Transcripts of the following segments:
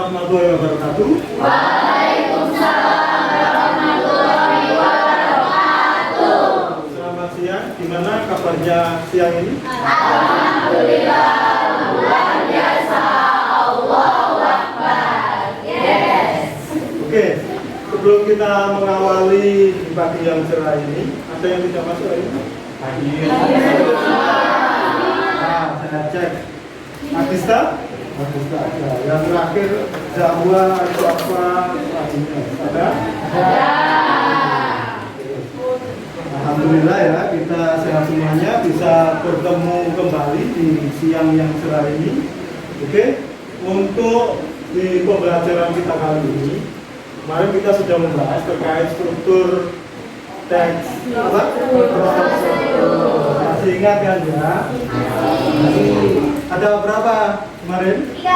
warahmatullahi wabarakatuh. Waalaikumsalam warahmatullahi wabarakatuh. Selamat siang. Gimana kabarnya siang ini? Alhamdulillah, luar biasa. Allahu Akbar. Yes. Oke, sebelum kita mengawali di pagi yang cerah ini, ada yang tidak masuk hari ini? Hadir. Nah, saya cek. Agista? Agista ada. Yang terakhir Jawa itu apa? Ada? Alhamdulillah ya, kita sehat semuanya, bisa bertemu kembali di siang yang cerah ini. Oke, untuk di pembelajaran kita kali ini, kemarin kita sudah membahas terkait struktur teks apa? Masih ingat kan ya? Ada berapa kemarin? 3.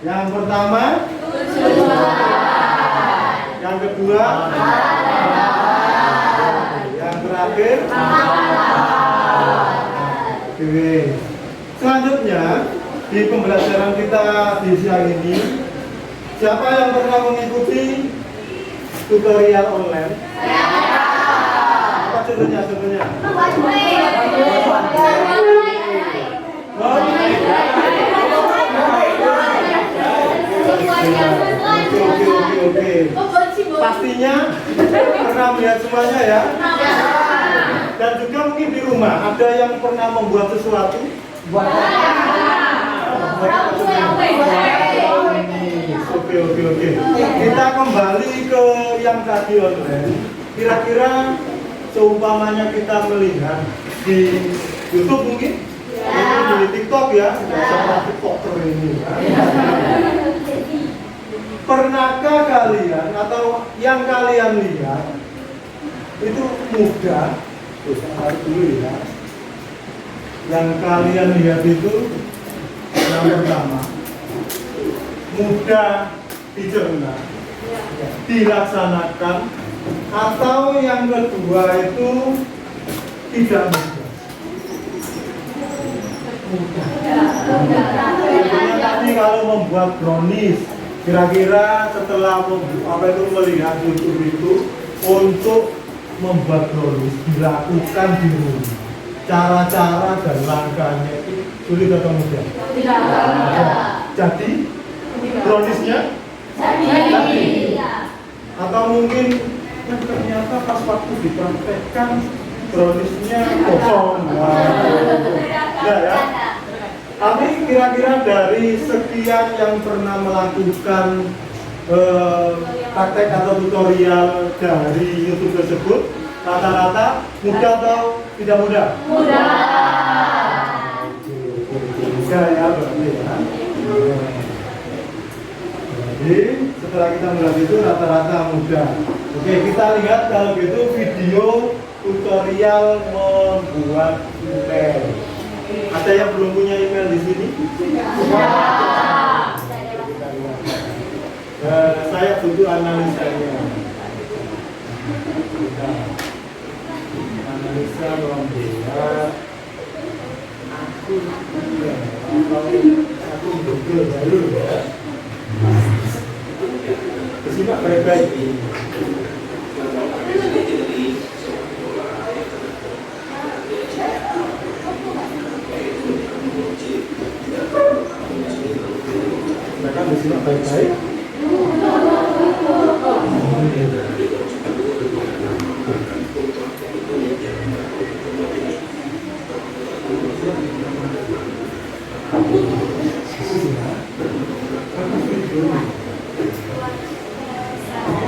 Yang pertama? Yang kedua? Yang terakhir? Oke. Selanjutnya di pembelajaran kita di siang ini, siapa yang pernah mengikuti tutorial online? Apa contohnya? Oke. Pastinya pernah melihat semuanya ya. Dan juga mungkin di rumah ada yang pernah membuat sesuatu. Oke. Kita kembali ke yang tadi online. Kira-kira seumpamanya kita melihat di YouTube mungkin, di TikTok ya, sama TikToker ini ya. Pernahkah kalian atau yang kalian lihat itu mudah? Dulu ya. Yang kalian lihat itu yang pertama mudah dicerna, dilaksanakan, atau yang kedua itu tidak mudah. Contohnya tadi kalau membuat brownies, kira-kira setelah melihat YouTube itu untuk membuat brownies dilakukan di rumah. Cara-cara dan langkahnya itu sulit atau mudah? Tidak. Jadi browniesnya? Jadi. Atau mungkin ternyata pas waktu dipraktekkan browniesnya kosong. Ya. Tapi kira-kira dari sekian yang pernah melakukan praktek atau tutorial dari YouTube tersebut, rata-rata mudah atau tidak mudah? Mudah. Mudah ya berarti ya. Jadi setelah kita melihat itu rata-rata mudah. Oke, kita lihat kalau gitu video tutorial membuat email. Ada yang belum punya email di sini? Saya butuh analisanya. Analisa membuat akun Google baru ya. Simak baik-baik. Mereka disimak baik-baik.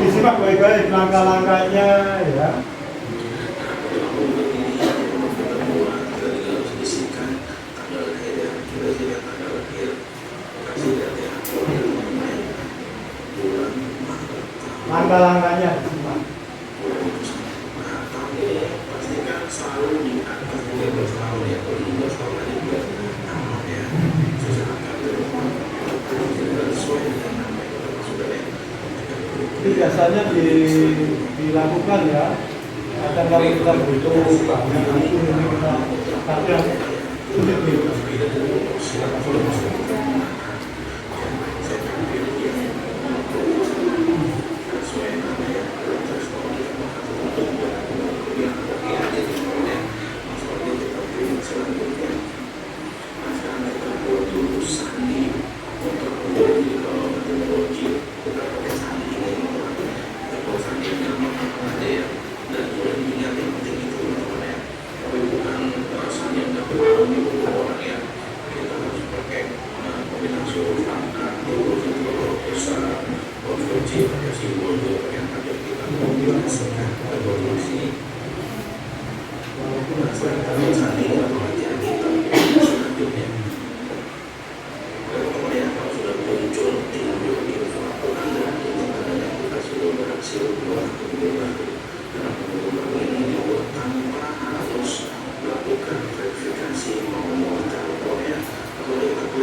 Disimak baik-baik langkah-langkahnya ya. Langkah-langkahnya disimak. Itu biasanya dilakukan ya. Kadang kalau kita butuh banyak itu kita kadang sulit gitu.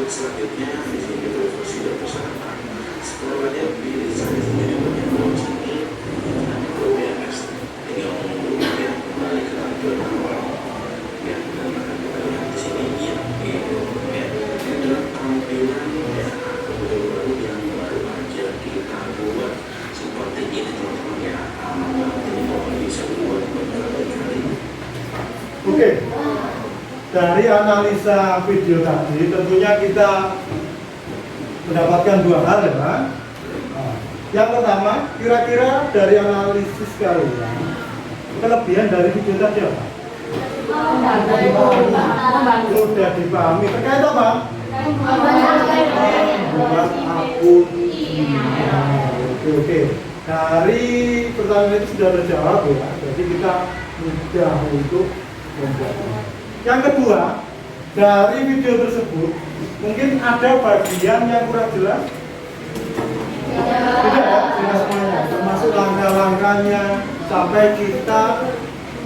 Selanjutnya di sini berfungsi dan persyaratan. Sekolahnya pilih saya sendiri menyambung sini OBS. Tinggal menunggu ya kembali ke tampilan awal. Ya, dan akan kita lihat di sini ya, ya. Ada tampilan ya baru yang baru aja kita buat seperti ini teman-teman ya. Ini kalau bisa dibuat berkali-kali. Oke. Dari analisa video tadi tentunya kita mendapatkan dua hal ya. Nah, yang pertama, kira-kira dari analisis kalian kelebihan dari video tadi apa? Mudah dipahami. Terkait apa? Membuat akun email. Oke. Dari pertanyaan itu sudah terjawab ya. Jadi kita mudah untuk membuat. Yang kedua, dari video tersebut mungkin ada bagian yang kurang jelas. Tidak ya, jelas semuanya, termasuk langkah-langkahnya sampai kita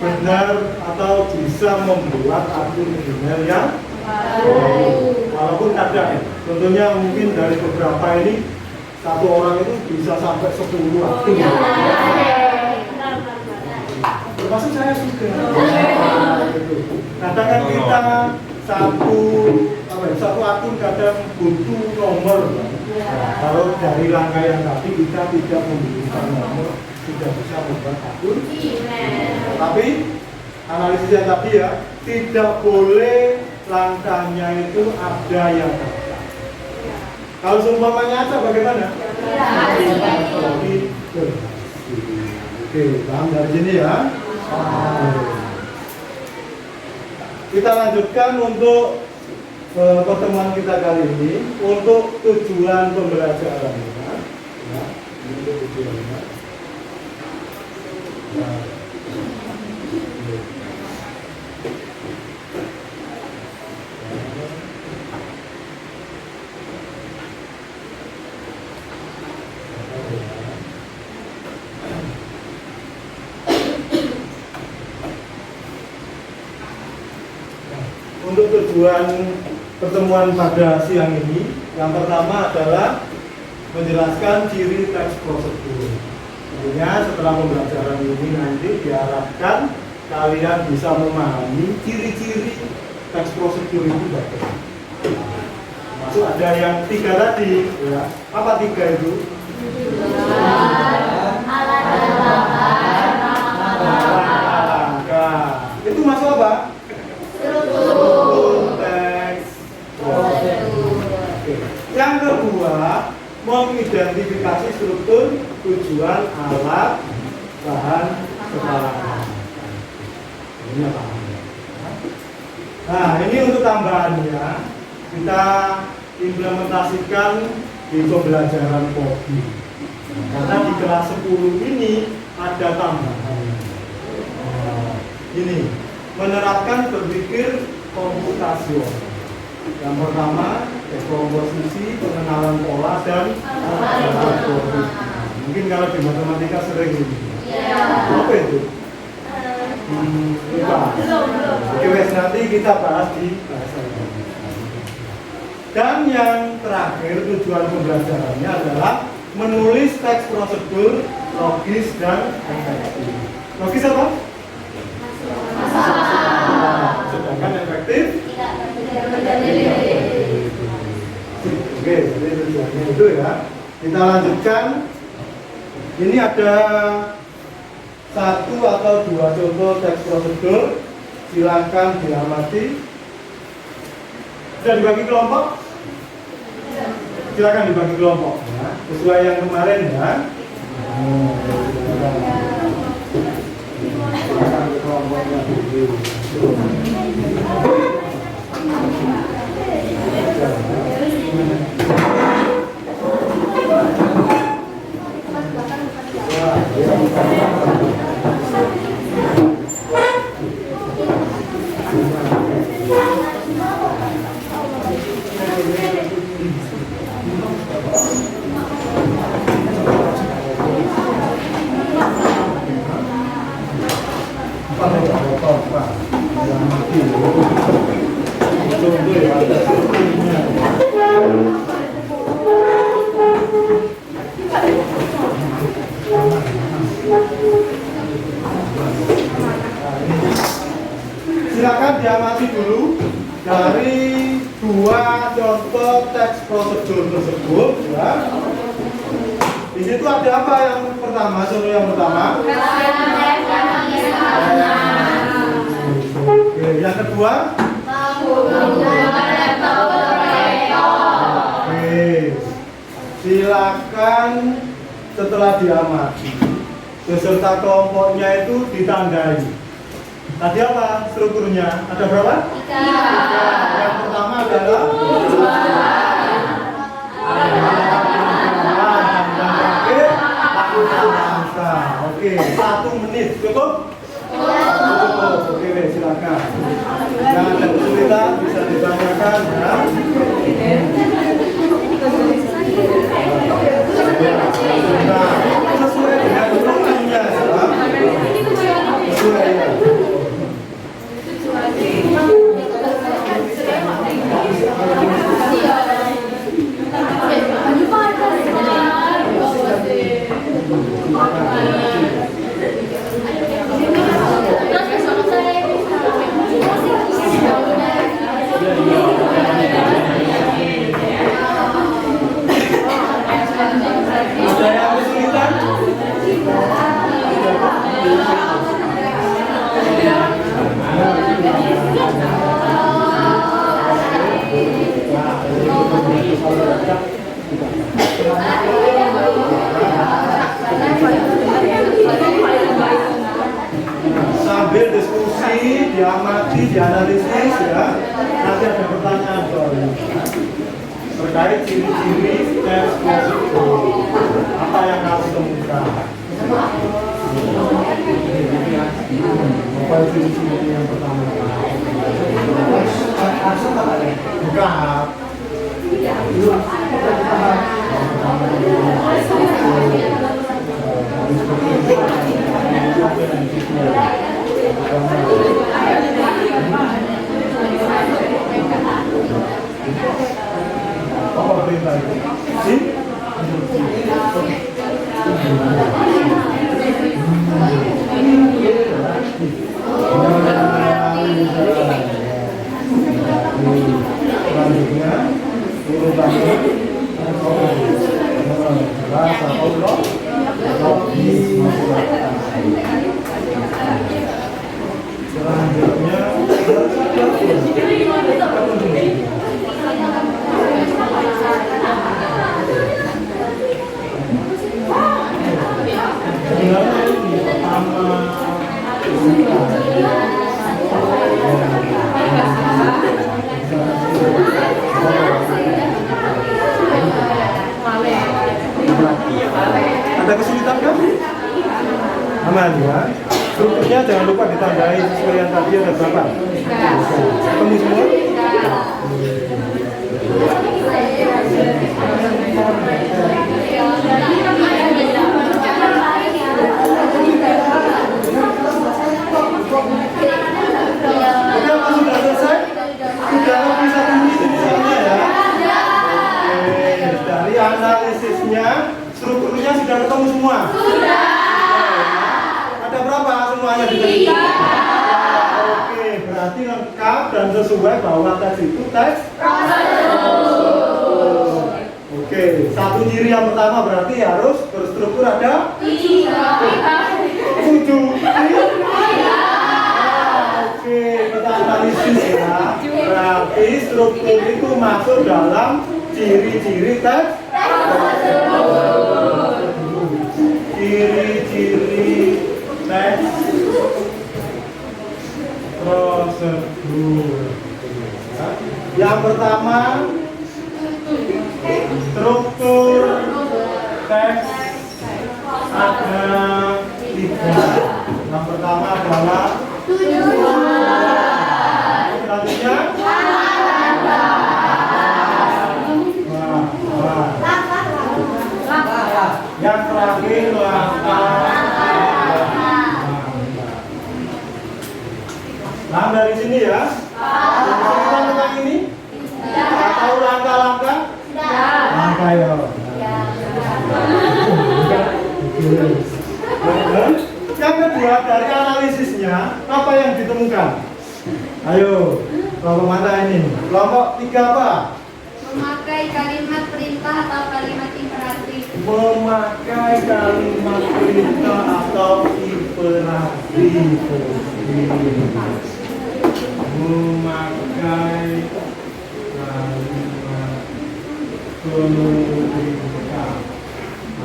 benar atau bisa membuat akun email yang baru. Walaupun kadang, tentunya mungkin dari beberapa ini satu orang itu bisa sampai 10 akun. Termasuk saya juga. Kadang kan kita satu akun kadang butuh nomor. Kalau dari langkah yang tadi kita tidak membutuhkan nomor, tidak bisa membuat akun. Tapi analisis yang tadi ya, tidak boleh langkahnya itu ada yang cacat. Kalau seumpamanya ada bagaimana? Oke, paham dari sini ya. Kita lanjutkan untuk pertemuan kita kali ini untuk tujuan pembelajaran ya, untuk tujuannya. Untuk tujuan pertemuan pada siang ini, yang pertama adalah menjelaskan ciri teks prosedur. Tentunya setelah pembelajaran ini nanti diharapkan kalian bisa memahami ciri-ciri teks prosedur itu bagaimana. Masuk ada yang 3 tadi, ya. Apa 3 itu? Langkah. Itu masuk apa? Yang kedua, mengidentifikasi struktur, tujuan, alat, bahan, peralatan. Ini apa? Nah, ini untuk tambahannya kita implementasikan di pembelajaran kopi. Karena di kelas 10 ini ada tambahan. Ini menerapkan berpikir komputasional. Yang pertama, dekomposisi, pengenalan pola dan algoritma. Mungkin kalau di matematika sering ini. Apa itu? Oke, nanti kita bahas di bahasa ini. Dan yang terakhir tujuan pembelajarannya adalah menulis teks prosedur logis dan efektif. Logis apa? Sedangkan efektif. Oke, jadi tujuannya itu ya. Kita lanjutkan. Ini ada 1 atau 2 contoh teks prosedur. Silakan diamati. Sudah dibagi kelompok? Silakan dibagi kelompok ya. Sesuai yang kemarin ya. Silakan ke kelompoknya dulu. Silakan diamati dulu dari dua contoh teks prosedur tersebut ya. Di situ ada apa yang pertama? Contoh yang pertama. Oke, yang kedua. Oke, silakan setelah diamati beserta kelompoknya itu ditandai. Tadi apa strukturnya? Ada berapa? 3. Yang pertama adalah Oke, 1 menit cukup? Cukup. Oke, silakan. Yang ada kesulitan bisa ditanyakan ya. Nah, sesuai dengan strukturnya ya. Sesuai ya. Ada yang kesulitan? Sambil diskusi, diamati, dianalisis ya. Nanti ada pertanyaan soalnya terkait ciri-ciri teks prosedur. Apa yang kamu temukan? Apa ciri-ciri yang pertama? Bukan. Apa perintah itu? Selanjutnya urutannya bahasa Allah selanjutnya ada kesulitan kan? Aman ya. Strukturnya jangan lupa ditandai sesuai yang tadi ada berapa? Ketemu semua? Sudah selesai? Sudah lebih 1 menit misalnya ya? Oke, dari analisisnya strukturnya sudah ketemu semua? Sudah. Ada berapa semuanya di sini? 3. Oke, berarti lengkap dan sesuai bahwa teks itu teks prosedur. Oke, satu ciri yang pertama berarti harus berstruktur ada 7. Oke, kita analisis ya. Berarti struktur itu masuk dalam ciri-ciri teks prosedur. Ciri-ciri teks prosedur. Yang pertama, struktur teks ada 3. Yang pertama adalah sini ya? Cerita tentang ini? Tahu langkah-langkah? Langkah ya. Yang kedua, dari analisisnya apa yang ditemukan? Ayo, kelompok mana ini? Kelompok 3 apa? Memakai kalimat perintah atau kalimat imperatif. Memakai kalimat perintah atau imperatif. Memakai kalimat perintah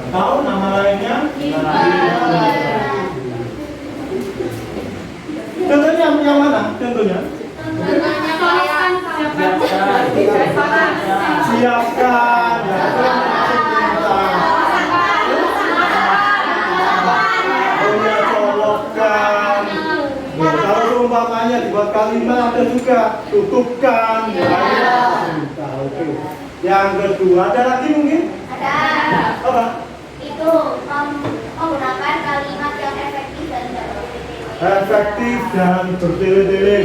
atau nama lainnya contohnya yang mana? Contohnya siapkan ya, colokkan. Kalau umpamanya dibuat kalimat ada juga tutupkan ya. Oke. Yang kedua ada lagi mungkin? Ada. Apa? Itu menggunakan kalimat yang efektif dan tidak bertele-tele. Efektif dan bertele-tele.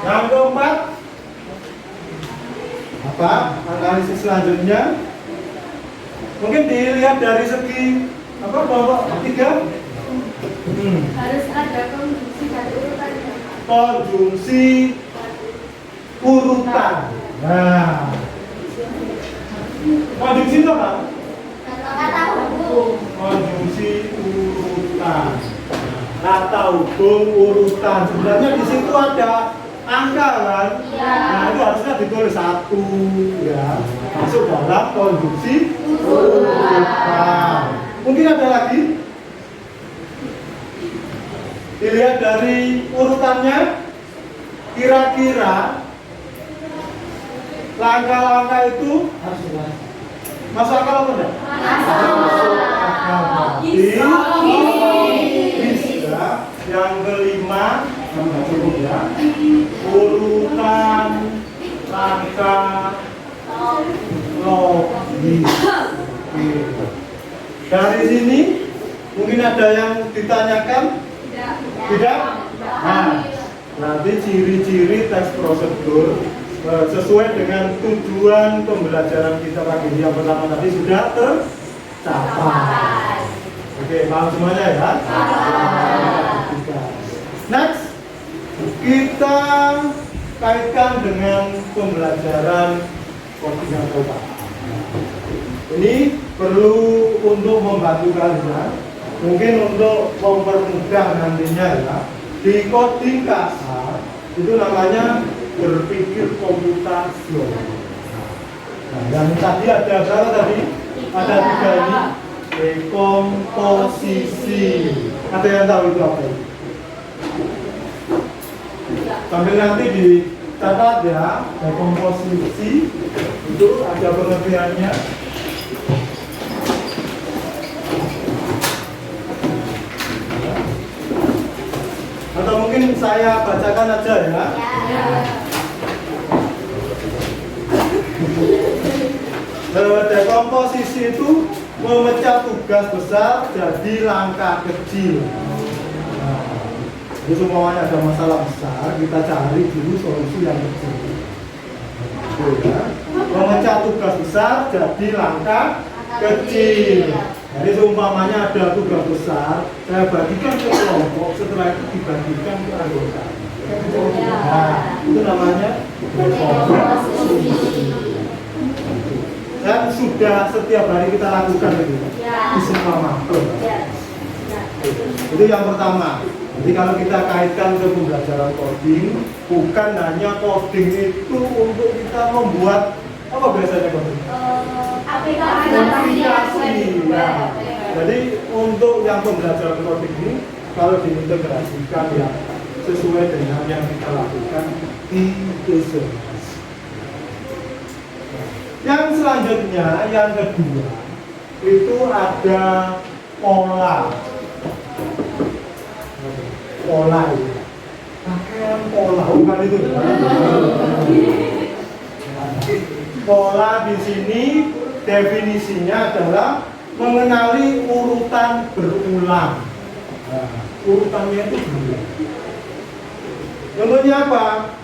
Yang keempat apa? Analisis selanjutnya mungkin dilihat dari segi apa? Kelompok 3 Harus ada konjungsi dan urutan. konjungsi urutan. Nah, konjungsi itu apa? Kata hubung. Konjungsi urutan. Kata hubung urutan. Sebenarnya di situ ada angka kan? Iya. Nah, itu harusnya ditulis 1 ya. Masuk dalam konjungsi urutan. Mungkin ada lagi? Dilihat dari urutannya, kira-kira langkah-langkah itu masuk akal apa enggak? Masuk akal. Bisa. Yang kelima, enggak cukup ya. Urutan langkah logis. Dari sini mungkin ada yang ditanyakan? Tidak? Nah, nanti ciri-ciri tes prosedur sesuai dengan tujuan pembelajaran kita pagi ini yang pertama tadi sudah tercapai. Oke, paham semuanya ya? Next, kita kaitkan dengan pembelajaran coding atau apa. Ini perlu untuk membantu kalian. Mungkin untuk mempermudah nantinya ya, di coding kasar itu namanya berpikir komputasional. Nah, yang tadi ada berapa tadi? Ada 3 ini. Dekomposisi. Ada yang tahu itu apa itu? Sambil nanti dicatat ya, dekomposisi itu ada pengertiannya. Atau mungkin saya bacakan aja ya. Dekomposisi itu memecah tugas besar jadi langkah kecil. Nah, jadi semuanya ada masalah besar, kita cari dulu solusi yang kecil. Ya. Memecah tugas besar jadi langkah kecil. Jadi seumpamanya ada tugas besar, saya bagikan ke kelompok, setelah itu dibagikan ke anggota. Nah, itu namanya dekomposisi. Dan sudah setiap hari kita lakukan itu di semua makro. Itu yang pertama. Jadi kalau kita kaitkan ke pembelajaran coding, bukan hanya coding itu untuk kita membuat apa biasanya coding? Aplikasi. Ya. Jadi untuk yang pembelajaran coding ini kalau diintegrasikan ya sesuai dengan yang kita lakukan itu. Yang selanjutnya, yang kedua itu ada pola. Pola itu pakaian pola, bukan itu. Pola di sini definisinya adalah mengenali urutan berulang. Nah, urutannya itu berulang. Contohnya apa?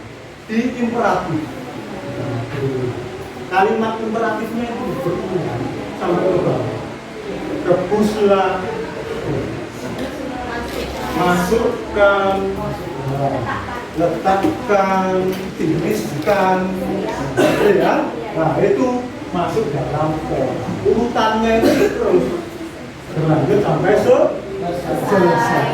Di imperatif. Kalimat imperatifnya itu berulang sampai ke bawah. Rebuslah, masukkan, letakkan, tiriskan, gitu ya. Nah itu masuk dalam form. Urutannya itu terus berlanjut sampai selesai.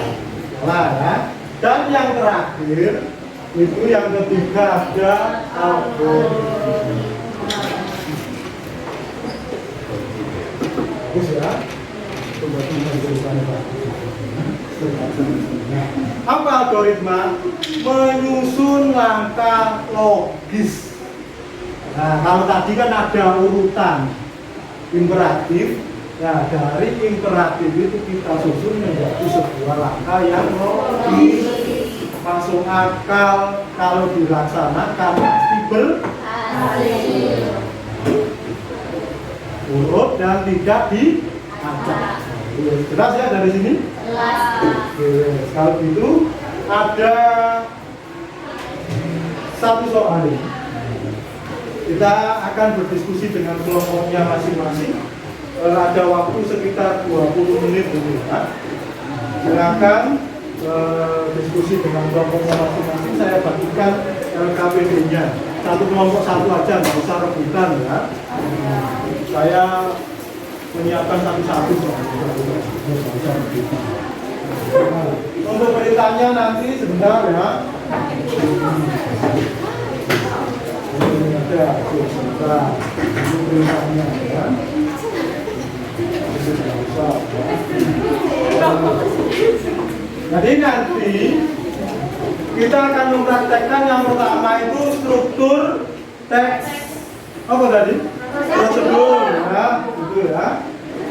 Nah, ya. Dan yang terakhir itu yang ketiga ada algoritma. Bagus ya. Coba tuliskan apa algoritma? Menyusun langkah logis. Nah, kalau tadi kan ada urutan imperatif, ya dari imperatif itu kita susun menjadi sebuah langkah yang logis, masuk akal, kalau dilaksanakan pasti berhasil, urut dan tidak diacak. Jelas ya dari sini? Jelas. Kalau gitu ada satu soal ini. Kita akan berdiskusi dengan kelompoknya masing-masing. Ada waktu sekitar 20 menit dulu ya. Silakan diskusi dengan kelompoknya masing-masing. Saya bagikan KPD-nya. Satu kelompok satu aja, nggak usah rebutan ya. Saya menyiapkan satu-satu untuk beritanya nanti sebentar ya. Ada sebentar untuk beritanya ya. Jadi nanti kita akan mempraktekkan yang pertama itu struktur teks apa tadi? Prosedur ya, itu ya.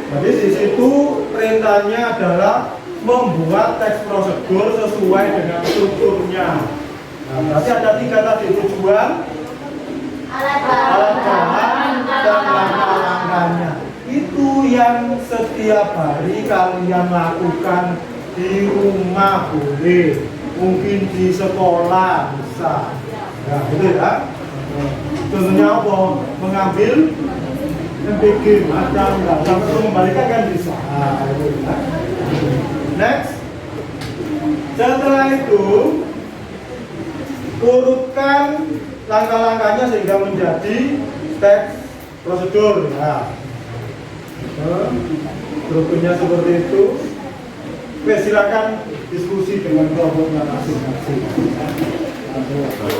Jadi di situ perintahnya adalah membuat teks prosedur sesuai dengan strukturnya. Nah, berarti ada 3 tadi: tujuan, alat bahan, dan langkah-langkahnya. Itu yang setiap hari kalian lakukan di rumah boleh, mungkin di sekolah bisa. Nah, itu ya. Contohnya apa? Mengambil MPG, macam nggak sampai mengembalikan kan bisa. Nah, itu ya. Next, setelah itu urutkan langkah-langkahnya sehingga menjadi teks prosedur. Ya. Strukturnya seperti itu. Oke, silakan diskusi dengan kelompoknya masing-masing.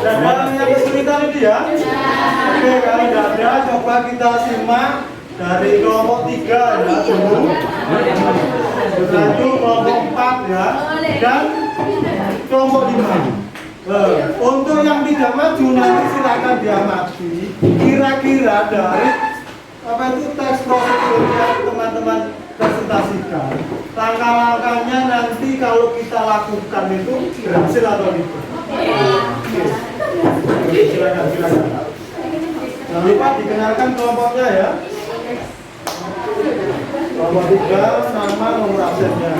Dan yang kesulitan itu ya. Oke, kalau tidak ada, coba kita simak dari kelompok 3 ya dulu. Setelah itu kelompok 4 ya, dan kelompok 5. Untuk yang tidak maju nanti silakan diamati. Kira-kira dari apa itu teks prosedur yang teman-teman presentasikan, langkah-langkahnya nanti kalau kita lakukan itu berhasil atau tidak. Silakan. Jangan lupa dikenalkan kelompoknya ya. Kelompok 3, nama, nomor absennya.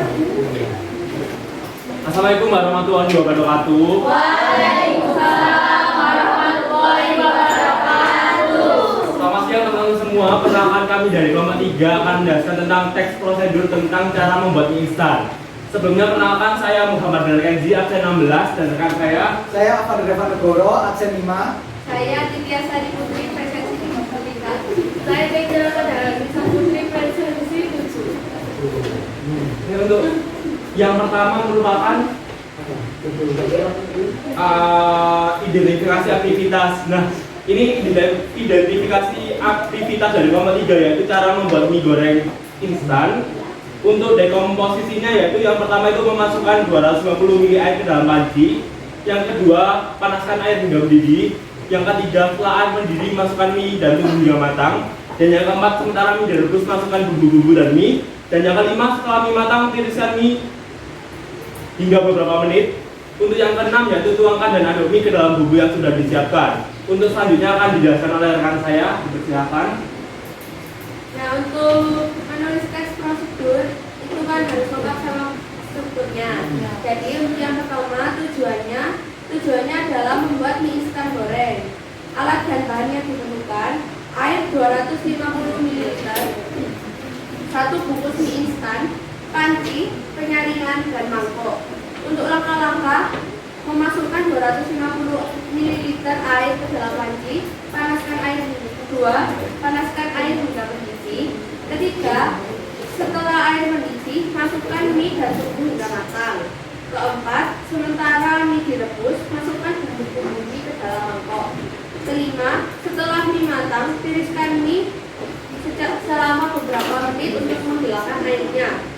Assalamualaikum warahmatullahi wabarakatuh. Waalaikumsalam warahmatullahi wabarakatuh. Selamat siang teman-teman semua. Perkenalkan kami dari kelompok 3 akan menjelaskan tentang teks prosedur tentang cara membuat mie instan. Sebelumnya perkenalkan, saya Muhammad Dalkenzi, absen 16, dan rekan saya Afan Negoro, absen 5. Saya Titias Sari Putri, presensi 3. Saya Teja Kadharisa Putri, presensi 7. Ini untuk yang pertama merupakan identifikasi aktivitas. Nah, ini identifikasi aktivitas dari kelompok 3, yaitu cara membuat mie goreng instan. Untuk dekomposisinya yaitu yang pertama itu memasukkan 250 ml air ke dalam panci. Yang kedua, panaskan air hingga mendidih. Yang ketiga, setelah air mendidih, masukkan mie dan tunggu hingga matang. Dan yang keempat, sementara mie direbus, masukkan bumbu-bumbu dan mie. Dan yang kelima, setelah mie matang, tiriskan mie hingga beberapa menit. Untuk yang keenam, yaitu tuangkan dan aduk mie ke dalam bumbu yang sudah disiapkan. Untuk selanjutnya akan dijelaskan oleh rekan saya, dipersilakan. Nah, untuk menulis teks prosedur itu kan harus lengkap sama strukturnya. Jadi untuk yang pertama tujuannya adalah membuat mie instan goreng. Alat dan bahan yang diperlukan: air 250 ml, 1 bungkus mie instan, panci, penyaringan, dan mangkok. Untuk langkah-langkah: memasukkan 250 ml air ke dalam panci, panaskan air. Kedua, panaskan air hingga mendidih. Ketiga, setelah air mendidih, masukkan mie dan tunggu hingga matang. Keempat, sementara mie direbus, masukkan bumbu-bumbu mie ke dalam mangkok. Kelima, setelah mie matang, tiriskan mie selama beberapa menit untuk menghilangkan airnya.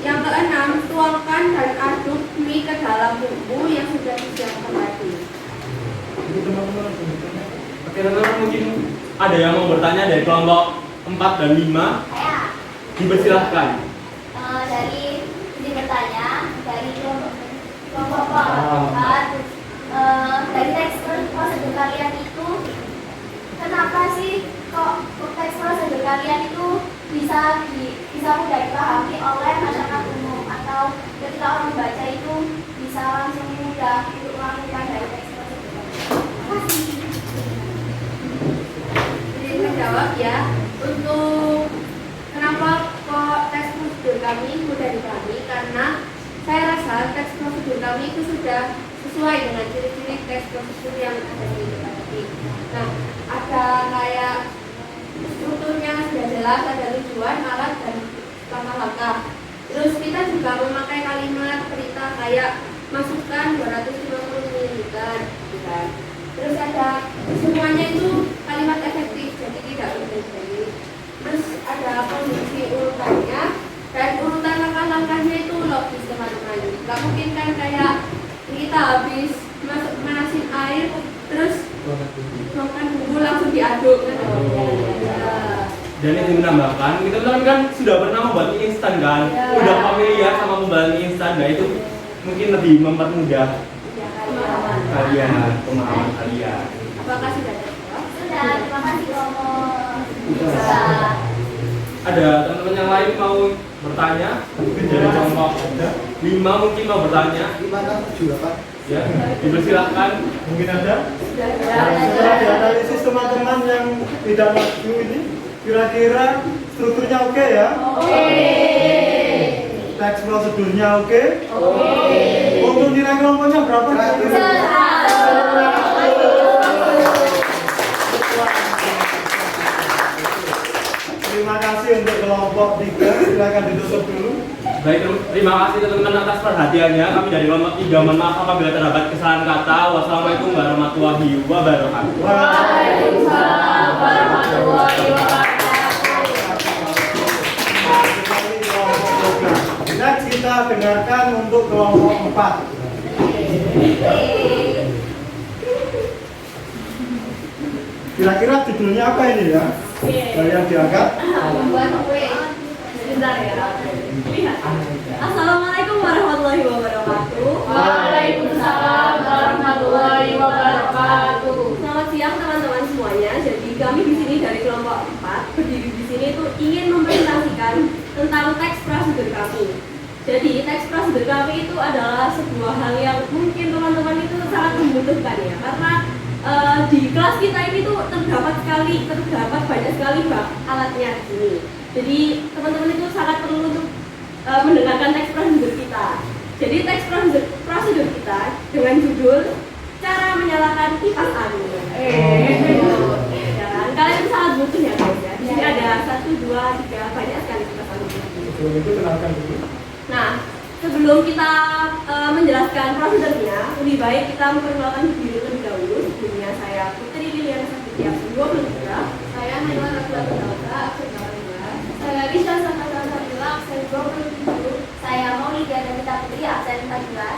Yang keenam, tuangkan dan aduk mie ke dalam bumbu yang sudah disiapkan tadi. Oke teman-teman, mungkin ada yang mau bertanya dari kelompok 4 dan 5. Saya Dipersilahkan. dari ini bertanya dari kelompok keempat, dari teks prosedur kalian itu kenapa sih kok teks prosedur kalian itu bisa mudah dipahami oleh masyarakat umum, atau ketika orang membaca itu bisa langsung mudah untuk melakukan dari teks prosedur kalian? Jadi menjawab ya, untuk kenapa kok teks prosedur kami mudah dipahami, karena saya rasa teks prosedur kami itu sudah sesuai dengan ciri-ciri teks prosedur yang ada di kita tadi. Nah, ada kayak strukturnya sudah jelas, ada tujuan, alat, dan langkah-langkah. Terus kita juga memakai kalimat perintah kayak masukkan 250 ml gitu kan. Terus ada semuanya itu kalimat efektif, jadi tidak berbeda. Terus ada kondisi urutannya dan urutan langkah-langkahnya itu logis teman-teman. Gak mungkin kan kayak kita habis manasin air terus makan bumbu langsung diaduk kan. Dan itu menambahkan, kita teman kan sudah pernah membuat mie instan kan, udah familiar sama pembuatan mie instan, nah itu mungkin lebih mempermudah pemahaman kalian. Apakah sudah terjawab? Sudah, terima kasih Romo. Ada teman-teman yang lain mau bertanya? Mungkin dari kelompok 5 mungkin mau bertanya. 5, 6, 7, 8. Ya, dipersilahkan. Mungkin ada? Sudah. Setelah dianalisis teman-teman yang tidak maju ini, kira-kira strukturnya oke ya? Oke. Teks prosedurnya oke? Untuk nilai kelompoknya berapa? Terima kasih untuk kelompok 3. Silakan ditutup dulu. Baik, terima kasih teman-teman atas perhatiannya. Kami dari kelompok 3 mohon maaf apabila terdapat kesalahan kata. Wassalamualaikum warahmatullahi wabarakatuh. Waalaikumsalam warahmatullahi wabarakatuh. Next kita dengarkan untuk kelompok 4. Kira-kira judulnya apa ini ya? Yang diangkat? Membuat kue. Sebentar ya. Assalamualaikum warahmatullahi wabarakatuh. Waalaikumsalam warahmatullahi wabarakatuh. Selamat siang teman-teman semuanya. Jadi kami di sini dari kelompok 4 berdiri di sini itu ingin mempresentasikan tentang teks prosedur kami. Jadi teks prosedur kami itu adalah sebuah hal yang mungkin teman-teman itu sangat membutuhkan ya, karena di kelas kita ini tuh terdapat banyak sekali alatnya di sini. Jadi teman-teman itu sangat perlu untuk mendengarkan teks prosedur kita. Jadi teks prosedur kita dengan judul cara menyalakan kipas angin. Kalian sangat butuh ya guys ya. Di sini ada 1, 2, 3 banyak sekali kipas angin. Sebelum itu kenalkan dulu. Nah, sebelum kita menjelaskan prosedurnya, lebih baik kita memperkenalkan diri terlebih dahulu. Sebelumnya saya Putri Liliana Sakti absen 23. Saya Naila Rasulullah Tauka absen 18. Saya Risha Sakata Sabila absen 27. Saya Maulida Davita Putri absen 14.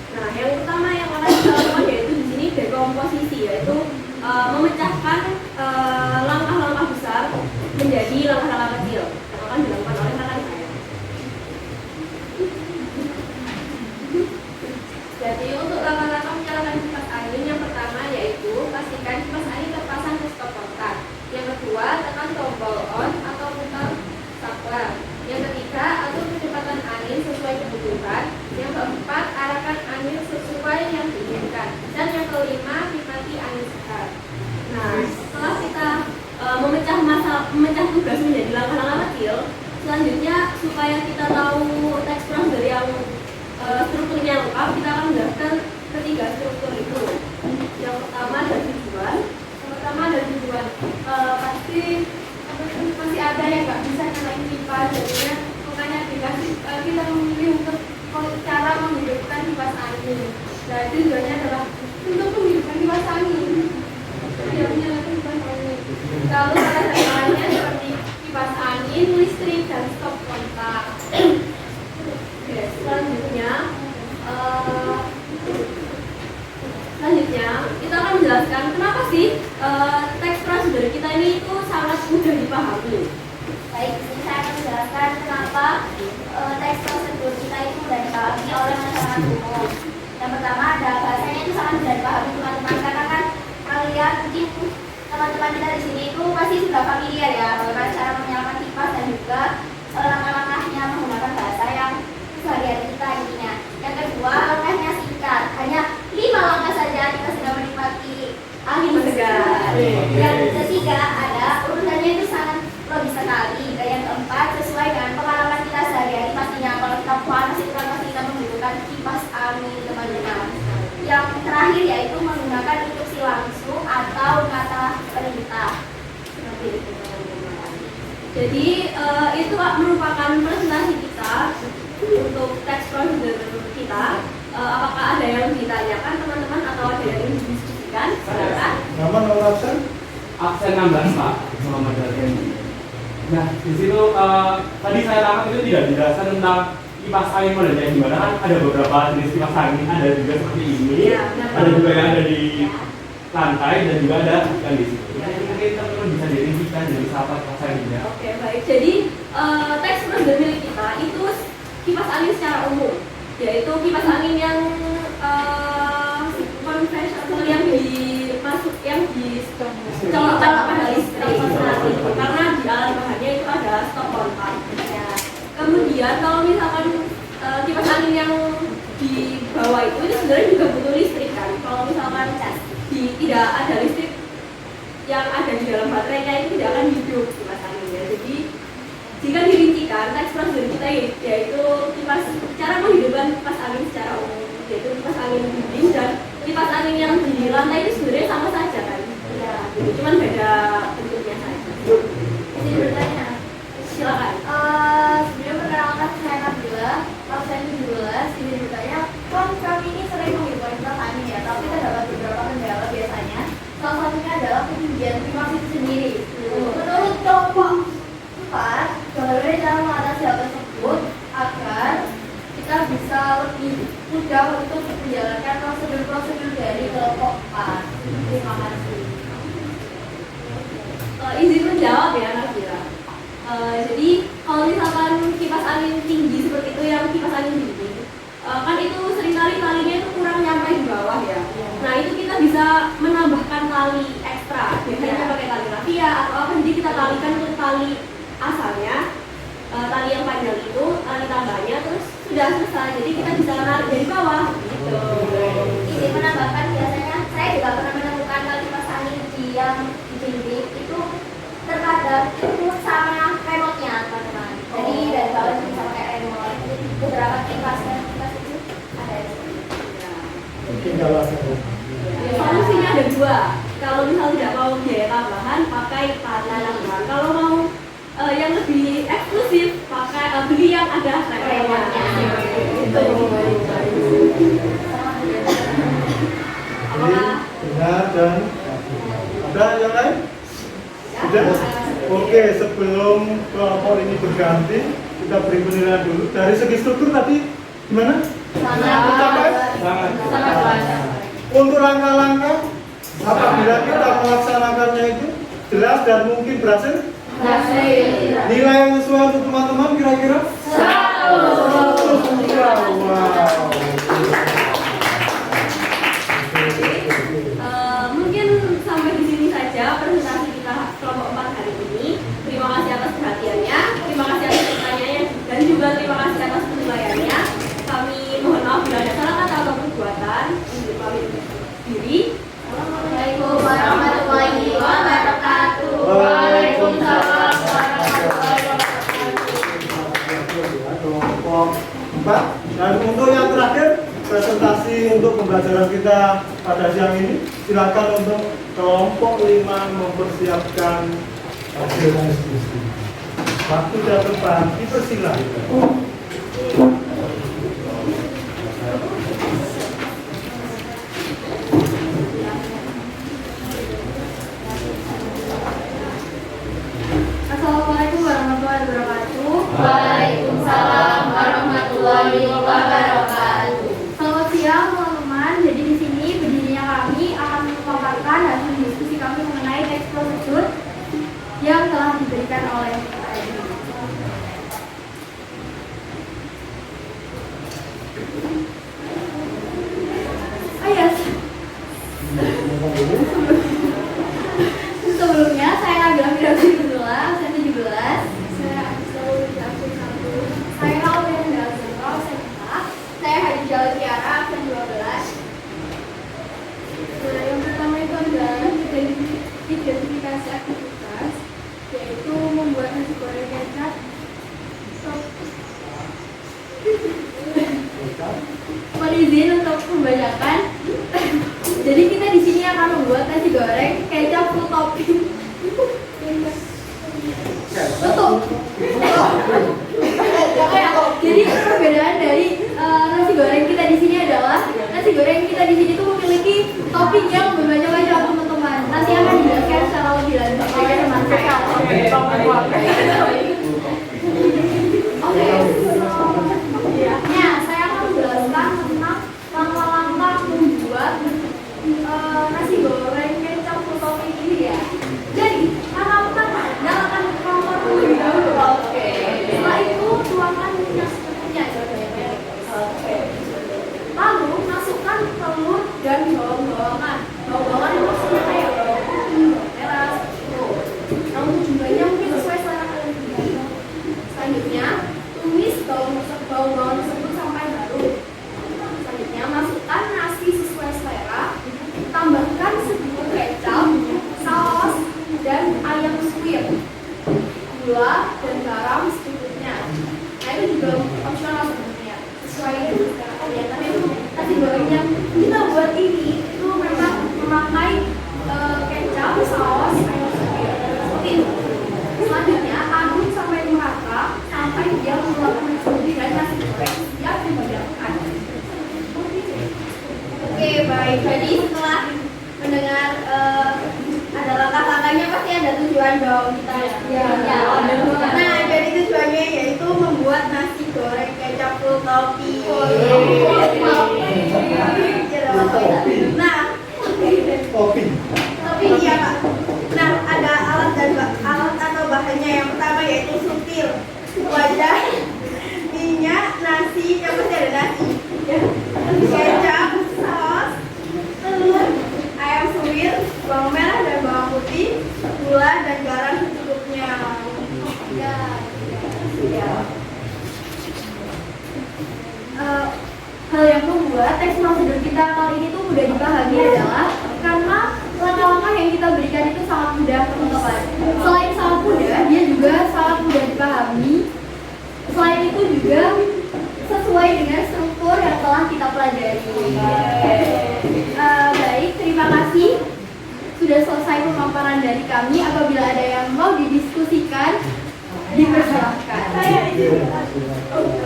Nah, yang pertama yang akan kita lakukan yaitu di sini dekomposisi, yaitu memecahkan langkah-langkah besar menjadi langkah-langkah kecil yang akan dilakukan oleh rekan saya. Jadi untuk langkah-langkah menyalakan kipas angin, yang pertama yaitu pastikan kipas angin terpasang ke stop kontak. Yang kedua, tekan tombol on Selanjutnya, supaya kita tahu teks prosedur yang strukturnya lengkap, kita akan menjelaskan ketiga struktur itu. Yang pertama ada tujuan. Pasti masih ada yang nggak bisa nyalain kipas, jadinya makanya kita memilih untuk cara menghidupkan kipas angin. Nah, tujuannya adalah untuk menghidupkan kipas angin. Tidak menyalakan kipas angin. Lalu salah satu lainnya seperti kipas angin, listrik, dan stop kontak. Oke, selanjutnya kita akan menjelaskan kenapa sih teks prosedur kita ini itu sangat mudah dipahami. Baik, di sini saya akan menjelaskan kenapa teks prosedur kita itu mudah dipahami oleh masyarakat umum. Yang pertama ada bahasanya itu sangat mudah dipahami teman-teman, karena kan kalian mungkin teman-teman kita di sini itu pasti sudah familiar ya bagaimana cara menyalakan kipas dan juga langkah-langkahnya menggunakan bahasa yang sehari-hari kita intinya. Yang kedua, langkahnya singkat, hanya 5 langkah saja kita sudah menikmati angin segar. Yang ketiga ada urutannya itu sangat logis sekali. Dan yang keempat, sesuai dengan pengalaman kita sehari-hari pastinya. Kalau kita panas itu kan pasti kita membutuhkan kipas angin teman-teman. Yang terakhir yaitu menggunakan instruksi langsung atau kata perintah. Seperti itu teman-teman. Jadi itu merupakan presentasi kita untuk teks prosedur kita. Apakah ada yang ditanyakan teman-teman atau ada yang ingin didiskusikan? Silakan. Nama nomor absen? Absen 16 Pak, Muhammad Darren. Nah, di situ tadi saya tangkap itu tidak dijelaskan tentang kipas angin modelnya gimana, kan ada beberapa jenis kipas angin, ada juga seperti ini, Ya, ada juga yang ada di lantai dan juga ada yang di situ. Mungkin teman-teman bisa dirintikan dari apa kipas anginnya. Oke, baik. Jadi teks prosedur milik kita itu kipas angin secara umum, yaitu kipas angin yang konvensional yang dicolokkan pada listrik. Karena di alat bahannya itu ada stop kontak. Kemudian kalau misalkan kipas angin yang di bawah itu sebenarnya juga butuh listrik kan. Kalau misalkan tidak ada listrik yang ada di dalam baterainya itu tidak akan hidup kipas anginnya. Jadi jika dirincikan teks prosedur kita yaitu cara menghidupkan kipas angin secara umum, yaitu kipas angin dinding dan kipas angin yang di lantai itu sebenarnya sama saja kan. Ya, jadi cuman beda bentuknya saja. Jadi bertanya, Silakan. sebelum perkenalkan saya Nabila, absen 17, ini bertanya, kami ini sering menghidupkan kipas angin ya, tapi terdapat beberapa kendala biasanya. Salah satunya adalah ketinggian kipas itu sendiri. Menurut kelompok 4, bagaimana cara mengatasi hal tersebut agar kita bisa lebih mudah untuk menjalankan prosedur-prosedur dari kelompok 4. Terima kasih. Izin menjawab ya Nabila. Jadi kalau misalkan kipas angin tinggi seperti itu yang kipas angin dinding, kan itu seringkali talinya itu kurang nyampe di bawah ya. Nah itu kita bisa menambahkan tali ekstra, biasanya pakai tali rafia atau apa, jadi kita talikan ke tali asalnya, tali yang panjang itu, tali tambahnya, terus sudah selesai. Jadi kita bisa narik dari bawah gitu. Ini menambahkan biasanya saya juga pernah menemukan tali kipas angin yang di dinding itu terkadang itu sama remote-nya teman-teman. Jadi dari bawah itu bisa pakai remote. Jadi beberapa kipas itu ada di sini. Mungkin kalau saya. Solusinya ada 2. Kalau misal tidak mau biaya tambahan, pakai tali tambahan. Kalau mau yang lebih eksklusif, pakai beli yang ada remote-nya. Itu. Apakah Benar dan ada yang lain? Sudah? Oke, sebelum kelompok ini berganti, kita beri penilaian dulu. Dari segi struktur tadi gimana? Sangat. Untuk langkah-langkah, apabila kita melaksanakannya itu jelas dan mungkin berhasil? Nilai yang sesuai untuk teman-teman kira-kira? 100. Wow. Mungkin sampai di sini saja presentasi kita kelompok 4 hari ini. Terima kasih atas perhatiannya, terima kasih atas pertanyaannya, dan juga terima kasih atas penilaiannya. Kami mohon maaf bila ada salah kata atau perbuatan. Untuk kami diri. Assalamualaikum warahmatullahi wabarakatuh. Waalaikumsalam warahmatullahi wabarakatuh. Pak. Dan untuk yang terakhir, presentasi untuk pembelajaran kita pada siang ini, silakan untuk kelompok 5 mempersiapkan hasil diskusi. Waktu dan tempat dipersilahkan. Assalamualaikum warahmatullahi wabarakatuh. Waalaikumsalam warahmatullahi wabarakatuh. Selamat siang teman-teman. Jadi di sini berdirinya kami akan memaparkan hasil diskusi kami mengenai teks prosedur yang telah diberikan oleh sebelumnya saya Nabila Firdausy Abdullah, usia 17. Saya Abdul Abdul Satu. Saya Alvin Dalzero, usia 4. Saya Hadijah Tiara, usia 12. Nah, yang pertama itu adalah identifikasi aktivitas, yaitu membuat nasi goreng kecap. Mohon izin untuk membacakan. Jadi kita di sini akan membuat nasi goreng kecap full topping. Betul. Jadi perbedaan dari nasi goreng kita di sini adalah nasi goreng kita di sini tuh memiliki topping yang bermacam-macam teman-teman. Nanti akan dijelaskan secara lebih lanjut oleh teman saya. Oke. Nah, saya akan menjelaskan tentang langkah-langkah membuat nasi goreng kecap full topping ini ya. Jadi, langkah pertama, nyalakan kompor terlebih dahulu. Oke. Setelah itu tuangkan minyak secukupnya. Oke. Lalu masukkan telur dan bawang-bawangan. Bawang-bawangan itu maksudnya kayak bawang putih, bawang merah, seperti itu. Namun jumlahnya mungkin sesuai selera kalian. Selanjutnya, tumis bawang-bawangan tersebut sampai larut. Selanjutnya, masukkan nasi sesuai selera. Tambahkan sedikit kecap, saus, dan ayam suwir, gula dan garam secukupnya. Nah itu juga opsional sebenarnya, sesuai dengan selera kalian. Tapi itu nasi goreng yang kita buat ini itu memang memakai kecap, saus, ayam suwir seperti itu. Selanjutnya aduk sampai merata sampai dia mengeluarkan sendiri dan nasi goreng siap dimakan. Oke, baik. Jadi setelah mendengar ada langkah-langkahnya, pasti ada tujuan dong kita ya. Nah, jadi tujuannya yaitu membuat nasi goreng kecap full topping. Nah, Topping. topping iya Pak. Nah, ada alat atau bahannya. Yang pertama yaitu supir, wadah, minyak, nasi, yang pasti ada nasi, kecap, saus, telur, ayam suwir, bawang merah dan bawang putih, gula dan garam secukupnya. Hal yang membuat teks prosedur kita kali ini tuh mudah dipahami adalah karena langkah-langkah yang kita berikan itu sangat mudah teman-teman. Selain sangat mudah, dia juga sangat mudah dipahami. Selain itu juga sesuai dengan struktur yang telah kita pelajari. Baik, terima kasih. Sudah selesai pemaparan dari kami. Apabila ada yang mau didiskusikan, dipersilahkan. Saya izin.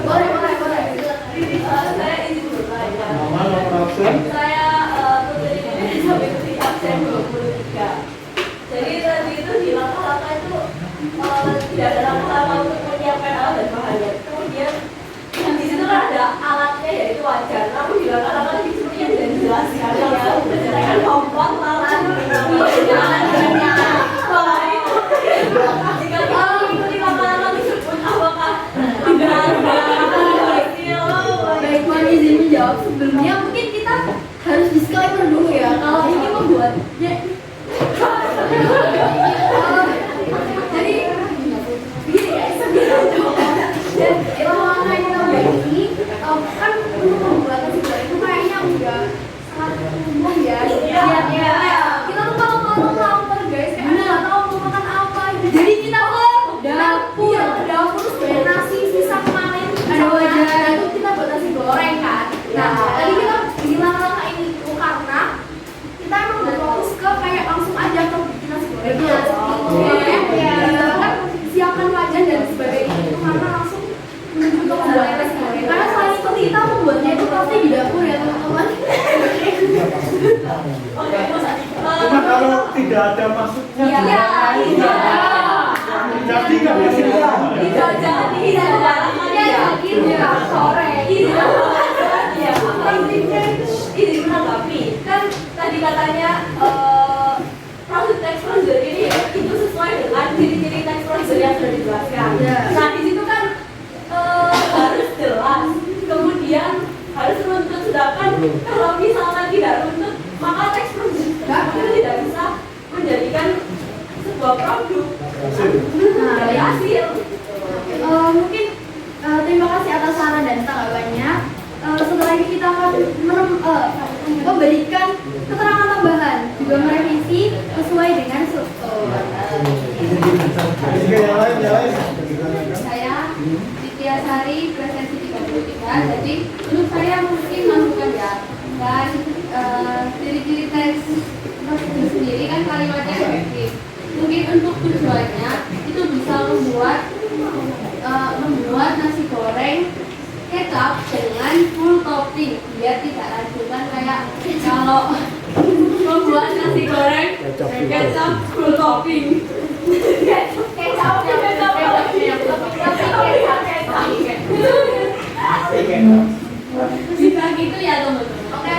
Boleh. Saya izin bertanya. Nama, nomor absen. Saya sampai ke absen 23. Jadi tadi itu di langkah-langkah itu tidak ada langkah-langkah untuk menyiapkan alat dan bahannya. Kemudian di situ kan ada alatnya yaitu wajan. Namun di langkah-langkah itu sebenarnya tidak dijelaskan. Ya, berdasarkan kompor lalat. Jika kita mengikuti langkah-langkah tersebut, apakah tidak ada baik, mohon izin menjawab. Sebelumnya mungkin kita harus disclaimer dulu ya. Kalau ini membuatnya jadi begini ya, langkah yang kita buat ini kan untuk membuat nasi goreng itu kayaknya udah sangat umum ya. tadi kita bilang langkah ini itu karena kita emang berfokus ke kayak langsung aja ke bikin nasi gorengnya. Kan siapkan wajan dan sebagainya itu karena langsung menuju ke pembuatan nasi goreng. Karena selain seperti kita membuatnya itu pasti di dapur ya teman-teman. Cuma kalau tidak ada maksudnya jadi nggak bisa Tidak sore. Ini menanggapi kan tadi katanya proses teks prosedur ini ya itu sesuai dengan ciri-ciri teks prosedur yang sudah dijelaskan. Nah di situ kan harus jelas, kemudian harus runtut. Sedangkan kalau misalnya tidak runtut, maka teks prosedur itu tidak bisa menjadikan sebuah produk dari hasil. Mungkin terima kasih atas saran dan tanggapannya. Setelah ini kita akan memberikan keterangan tambahan, juga merevisi sesuai dengan struktur. yang lain Saya Titiya Sari, presensi 33. Jadi menurut saya mungkin melakukan ya. Dan ciri-ciri teks prosedur sendiri kan kalimatnya efektif. Mungkin untuk tujuannya itu bisa membuat nasi goreng kecap dengan full topping biar tidak lanjutan kayak kalau membuat nasi goreng kecap full topping. Bisa gitu ya teman-teman. Oke,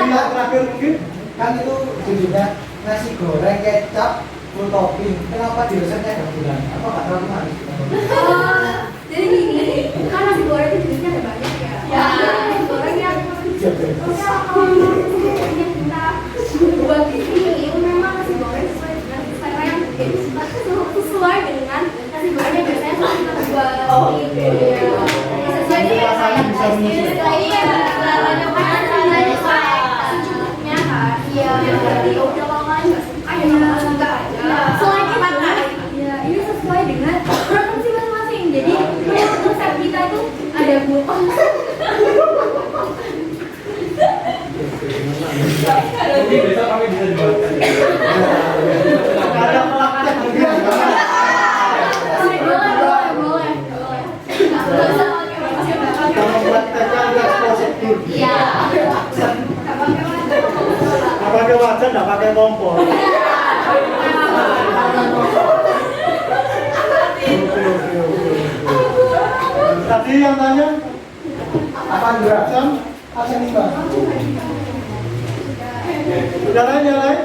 terakhir mungkin Kan itu judulnya nasi goreng kecap full topping. Kenapa di resepnya ada bulan? Apa nggak terlalu manis? jadi gini, kan nasi goreng itu jenisnya ada banyak ya. Nasi goreng yang buat di sini itu memang nasi goreng sesuai dengan selera yang sesuai dengan nasi goreng yang biasanya kita buat. Sesuai dengan rasanya bisa menyesuaikan. secukupnya kan. Iya. Jadi udah lama nggak suka ya nggak suka aja. Selain itu ya ini sesuai dengan preferensi masing-masing. Jadi menurut resep kita itu ada buah. Mungkin besok kami bisa dibuatkan. ada praktek mungkin Boleh. kita mempraktekkan teks prosedur. Iya. Nggak pakai wajan, nggak pakai kompor. Oke. Tadi yang tanya Apa enggak? Sam, Absen imbang. sudah lain?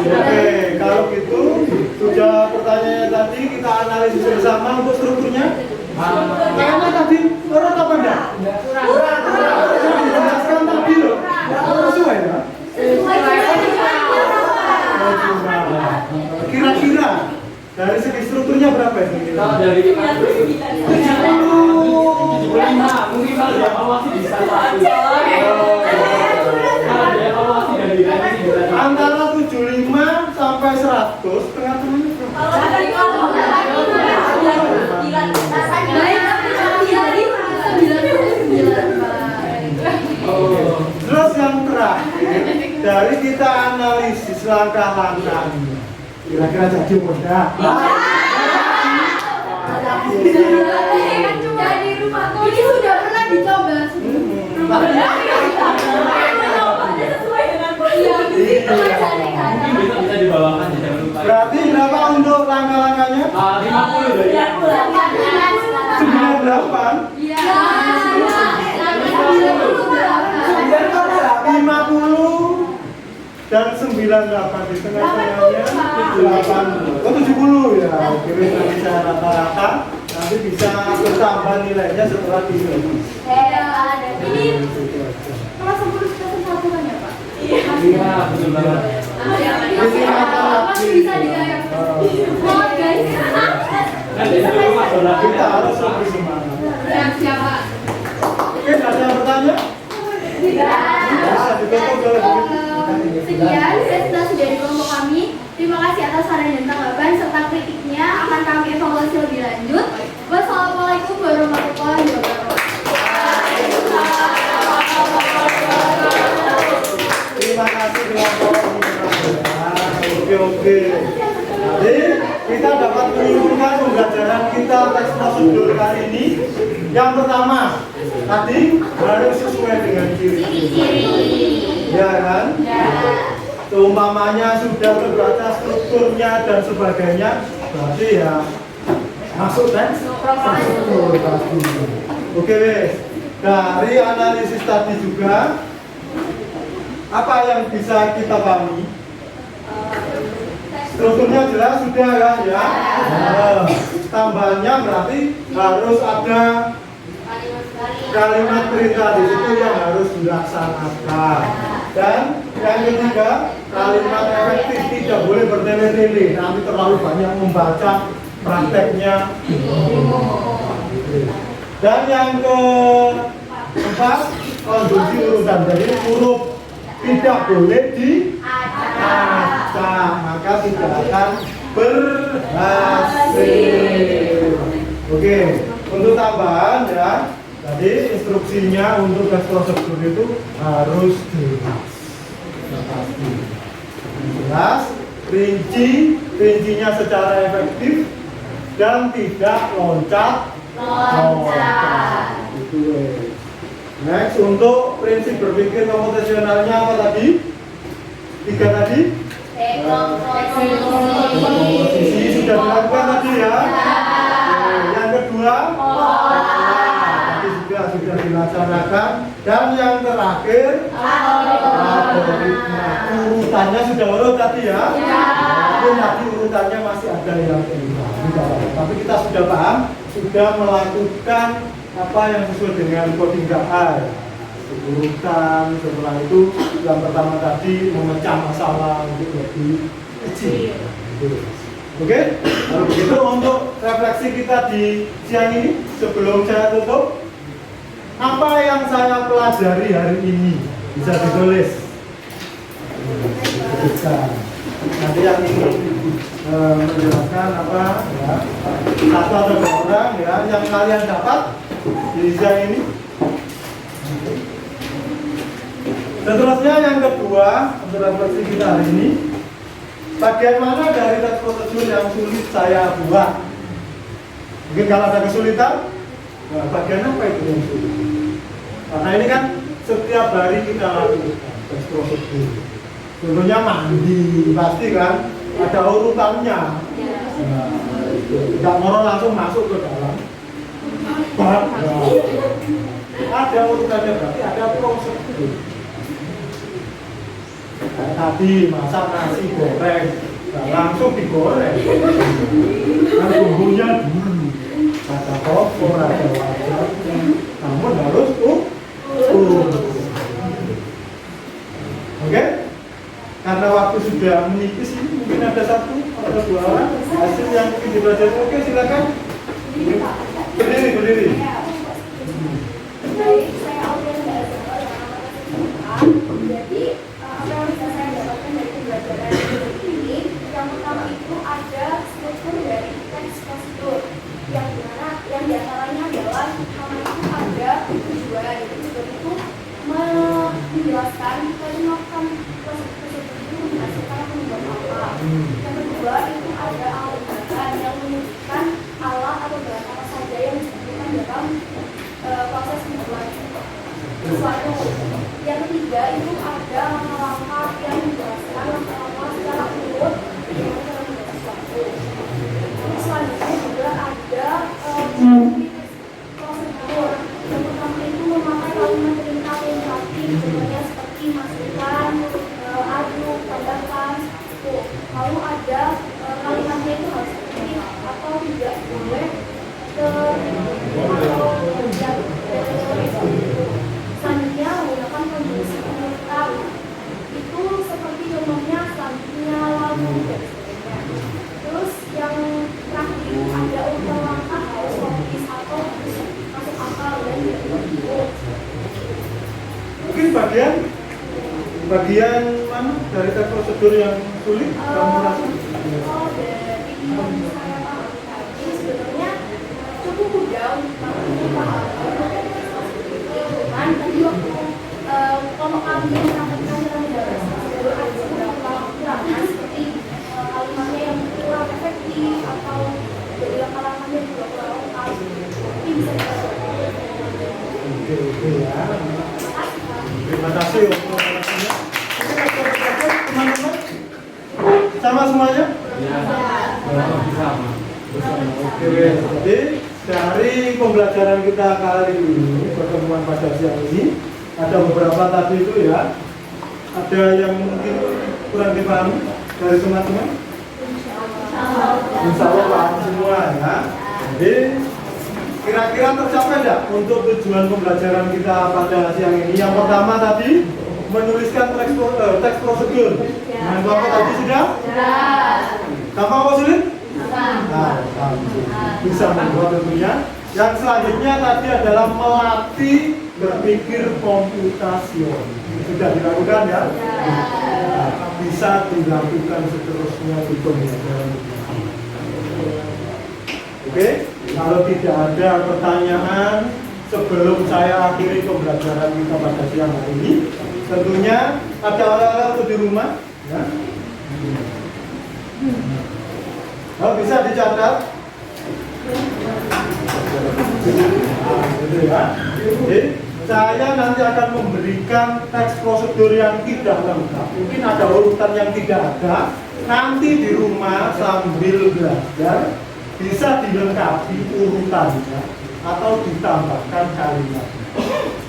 Oke, kalau gitu sudah pertanyaannya tadi kita analisis bersama untuk strukturnya. Kayaknya tadi kurang apa enggak? Kurang. Yang dijelaskan tadi loh. Sesuai ya? Kira-kira dari segi strukturnya berapa ya? Kalau dari 75 mungkin kalau dievaluasi bisa satu. Kalau dievaluasi dan direvisi bisa satu. Antara 75 sampai 100 tengah-tengahnya berapa? Terus yang terakhir dari kita analisis langkah-langkah kira-kira jadi mudah. Jadi rumahku ini sudah pernah dicoba. Mungkin bisa dibawakan ya, jangan lupa. Berarti berapa untuk langkah-langkahnya? 50 dari 98. 50 dan 98 di tengah-tengahnya 80. Oh 70 ya. Oke, nanti bisa rata-rata. Nanti bisa bertambah nilainya setelah ini. Ini kalau 10 kita satukan ya Pak? Iya, betul banget. Masih bisa digayang. Mohon guys. Kan dari rumah berarti Kita harus lebih semangat. Siapa? Oke, ada yang bertanya? Bisa ditutup oleh Sekian presentasi dari kelompok kami. Terima kasih atas saran dan tanggapan serta kritiknya akan kami evaluasi lebih lanjut. Oke. Jadi kita dapat menyimpulkan pembelajaran kita teks prosedur kali ini. Yang pertama, tadi harus sesuai dengan ciri-ciri. Ya kan? Seumpamanya sudah terbaca strukturnya dan sebagainya, berarti ya masuk teks prosedur pasti. Oke, wes. Dari analisis tadi juga, apa yang bisa kita pahami? Strukturnya jelas sudah kan ya? Tambahannya berarti harus ada kalimat perintah di situ yang harus dilaksanakan. Dan yang ketiga, kalimat efektif tidak boleh bertele-tele. Nanti terlalu banyak membaca prakteknya. Dan yang keempat, konjungsi urutan. Jadi huruf tidak boleh diacak, maka tidak akan berhasil. Oke, untuk tambahan ya, jadi instruksinya untuk tes prosedur itu harus jelas, rincinya secara efektif dan tidak loncat. Itu. Next, untuk prinsip berpikir komputasionalnya apa tadi? 3 tadi? Komposisi sudah dilakukan tadi ya. Yang kedua, tadi juga sudah dilaksanakan. Dan yang terakhir, algoritma. Urutannya sudah urut tadi ya. Mungkin tadi urutannya masih ada yang tidak. Tapi kita sudah paham, sudah melakukan apa yang sesuai dengan coding KA. Urutan, setelah itu yang pertama tadi memecah masalah untuk lebih kecil. Oke, kalau begitu untuk refleksi kita di siang ini, sebelum saya tutup, apa yang saya pelajari hari ini bisa ditulis. Nanti yang ingin menjelaskan apa ya, satu atau dua orang ya yang kalian dapat di siang ini. Seterusnya yang kedua untuk refleksi kita hari ini, bagian mana dari teks prosedur yang sulit saya buat? Mungkin kalau ada kesulitan, nah, bagian apa itu yang sulit? Karena ini kan setiap hari kita lakukan teks prosedur. Contohnya mandi, pasti kan ada urutannya. Nah, tidak mau langsung masuk ke dalam bab. Ada urutannya, berarti ada prosedur. Kayak tadi masak nasi goreng, nah, langsung digoreng. Kan bumbunya dulu, ada kompor, ada wajannya, namun harus Oke? Karena waktu sudah menipis ini, mungkin ada satu atau dua orang hasil yang mungkin dipelajari. Oke, silakan. Berdiri. Jadi apa yang bisa saya dapatkan dari pembelajaran ini, yang pertama itu ada struktur dari teks prosedur yang dimana yang diantaranya adalah pertama itu ada tujuan. Tujuan itu menjelaskan kita melakukan prosedur itu menghasilkan membuat apa. Yang kedua itu ada alat bahan yang menunjukkan alat atau bahan apa saja yang dibutuhkan dalam proses membuat sesuatu. Yang ketiga itu ada langkah-langkah yang menjelaskan langkah-langkah secara urut bagaimana cara membuat sesuatu. Terus selanjutnya juga ada prosedur. Yang pertama itu memakai kalimat perintah imperatif, contohnya seperti masukkan, aduk, tambahkan, itu. Lalu ada kalimatnya itu harus efektif atau tidak boleh selanjutnya menggunakan konjungsi urutan itu seperti contohnya selanjutnya, lalu dan sebagainya. Terus yang terakhir itu ada urutan langkah harus logis atau masuk akal dan tidak. Mungkin bagian mana dari teks prosedur yang sulit kamu rasa? Dari yang saya pahami tadi sebenarnya cukup mudah untuk dipahami. Cuman tadi waktu kalau kami menyampaikan dalam prosedur ada beberapa kekurangan seperti semuanya? Ya. Bisa. Oke, jadi dari pembelajaran kita kali ini, pertemuan pada siang ini, ada beberapa tadi itu ya. Ada yang mungkin kurang dipahami dari teman-teman? Insya Allah paham semua ya. Jadi kira-kira tercapai tidak untuk tujuan pembelajaran kita pada siang ini? Yang pertama tadi menuliskan teks prosedur. Yang kelompok tadi sudah? Gampang apa sulit? Nah, bisa membuat tentunya. Yang selanjutnya tadi adalah melatih berpikir komputasional. Sudah dilakukan ya? Nah, bisa dilakukan seterusnya di pembelajaran. Oke, kalau tidak ada pertanyaan sebelum saya akhiri pembelajaran kita pada siang hari ini, tentunya ada orang-orang di rumah, ya. Oh, bisa dicatat. Gitu ya. Jadi, saya nanti akan memberikan teks prosedur yang tidak lengkap. Mungkin ada urutan yang tidak ada. Nanti di rumah sambil belajar bisa dilengkapi urutannya atau ditambahkan kalimat.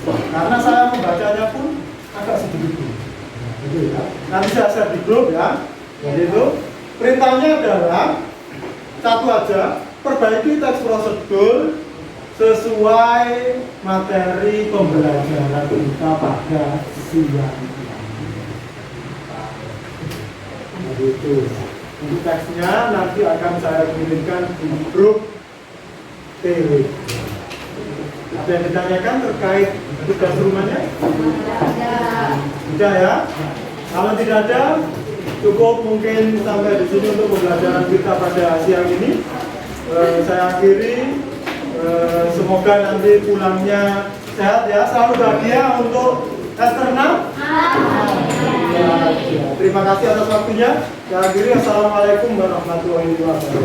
Karena saya membacanya pun agak sedikit dulu. Gitu ya. Nanti saya share di grup ya. Jadi itu perintahnya adalah satu aja, perbaiki teks prosedur sesuai materi pembelajaran kita pada siang ini. Jadi itu. Untuk teksnya nanti akan saya kirimkan di grup Tele. Ada yang ditanyakan terkait tugas rumahnya? Tidak ya? Kalau tidak ada, cukup mungkin sampai di sini untuk pembelajaran kita pada siang ini. Saya akhiri. Semoga nanti pulangnya sehat ya, selalu bahagia untuk eksternal. Terima kasih atas waktunya. Saya akhiri. Assalamualaikum warahmatullahi wabarakatuh.